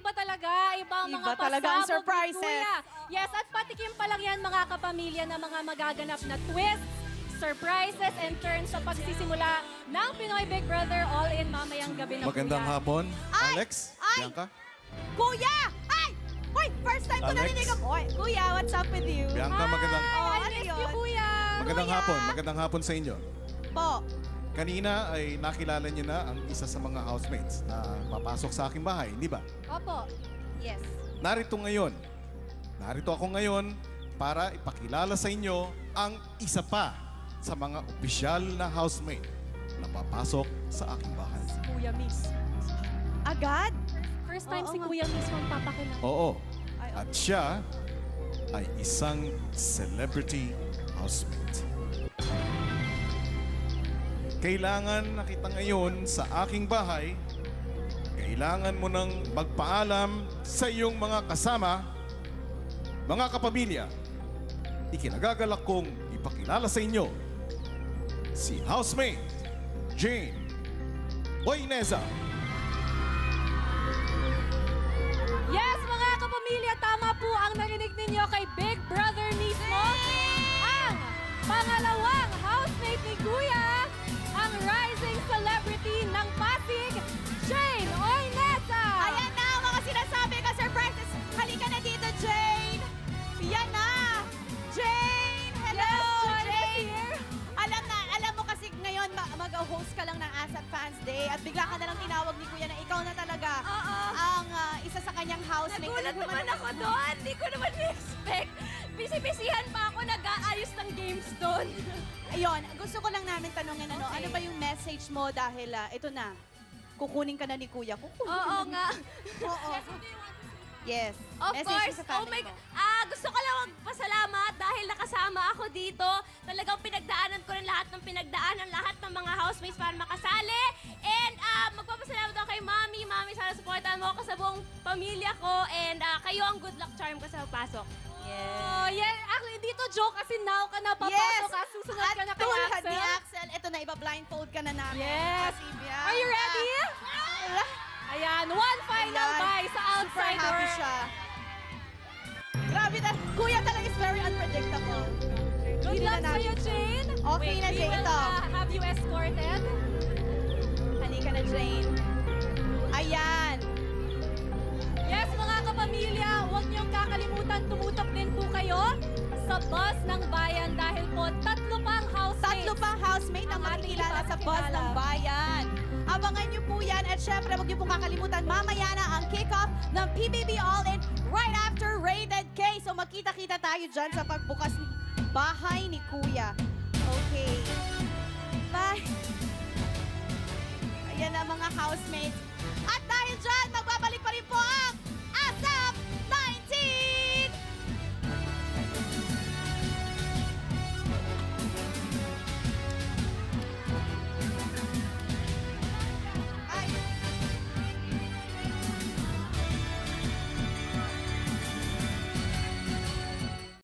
iba talaga. Iba ang mga Iba talaga ang pasabog ni surprises. Kuya. Yes, at patikim pa lang yan mga kapamilya na mga magaganap na twists, surprises, and turns sa pagsisimula ng Pinoy Big Brother All-In mamayang gabi na Magandang Kuya. hapon, Ay! Alex, Ay! Bianca. Kuya! Ay! Uy, first time ko Alex. narinig ang... Oy, Kuya, what's up with you? Bianca, magandang, Hi, Oh, I ano miss yun? you, Kuya. magandang hapon sa inyo. Po. Kanina ay nakilala niyo na ang isa sa mga housemates na papasok sa aking bahay, di ba? Opo. Yes. Narito ako ngayon para ipakilala sa inyo ang isa pa sa mga opisyal na housemate na papasok sa aking bahay. Kuya Miss. Agad? First time Oo si nga. Kuya Miss magpapakilala. Oo. Ay, At siya ay isang celebrity housemate. Kailangan na kita ngayon sa aking bahay. Kailangan mo nang magpaalam sa iyong mga kasama, mga kapamilya. Ikinagagalak kong ipakilala sa inyo si housemate Jane Boyneza. Yes, mga kapamilya, tama po ang narinig ninyo kay Big Brother mismo. Ang pangalawang housemate ni Kuya, ang rising celebrity ng Pasig, Jane Oinesa. Ayan na ang mga sinasabi ka, surprises. Halika na dito, Jane. Yan na. Jane! Hello, Yes, Jane! here. Alam mo kasi ngayon mag-host ka lang ng ASAP Fans Day at bigla ka na lang tinawag ni Kuya na ikaw na talaga ang isa sa kanyang housemate. Nagulat naman ako doon. Hindi ko naman expect. Busy-busyhan pa ako nag-aayos ng games doon. Ayun, gusto ko lang namin tanongin Okay. ano ba yung message mo dahil ito na, kukunin ka na ni Kuya. Kukunin Oo ka na nga. Oo. Yes. Of Message course. sa Oh family my mo. Gusto ko lang magpasalamat dahil nakasama ako dito. Talagang pinagdaanan ko ng lahat ng pinagdaanan, lahat ng mga housemates para makasali. And magpapasalamat ako kay Mami. Mami, sana supportahan mo ako sa buong pamilya ko. And kayo ang good luck charm ko sa pagpasok. Oh, yeah. Actually, dito joke kasi now ka na papasok ka, susunod ka na At kay tulad Axel. ni Axel, ito na, iba-blindfold ka na namin. Yes. Kasi, yeah. Are you ready? Ayan, one final Ayan. bye sa Super outside happy world. siya. Grabe na. Kuya talaga is very unpredictable. Good Hindi luck na sa'yo, natin- Jane. Okay na, We Jane. will Ito. have you escorted. Halika na, Jane. Ayan. Yes, mga kapamilya, huwag niyong kakalimutan tumutok din po kayo sa bus ng bayan dahil po tatlo pang housemate. Tatlo pang housemate ang Ang ating makikilala sa bus ipapakilala. ng bayan. Abangan niyo po yan. At syempre, huwag niyo pong kakalimutan, mamaya na ang kick-off ng PBB All-In right after Rated K. So magkita-kita tayo dyan sa pagbukas ng bahay ni Kuya. Okay. Bye. Ayan na mga housemates. At dahil dyan, magbabalik pa rin po ang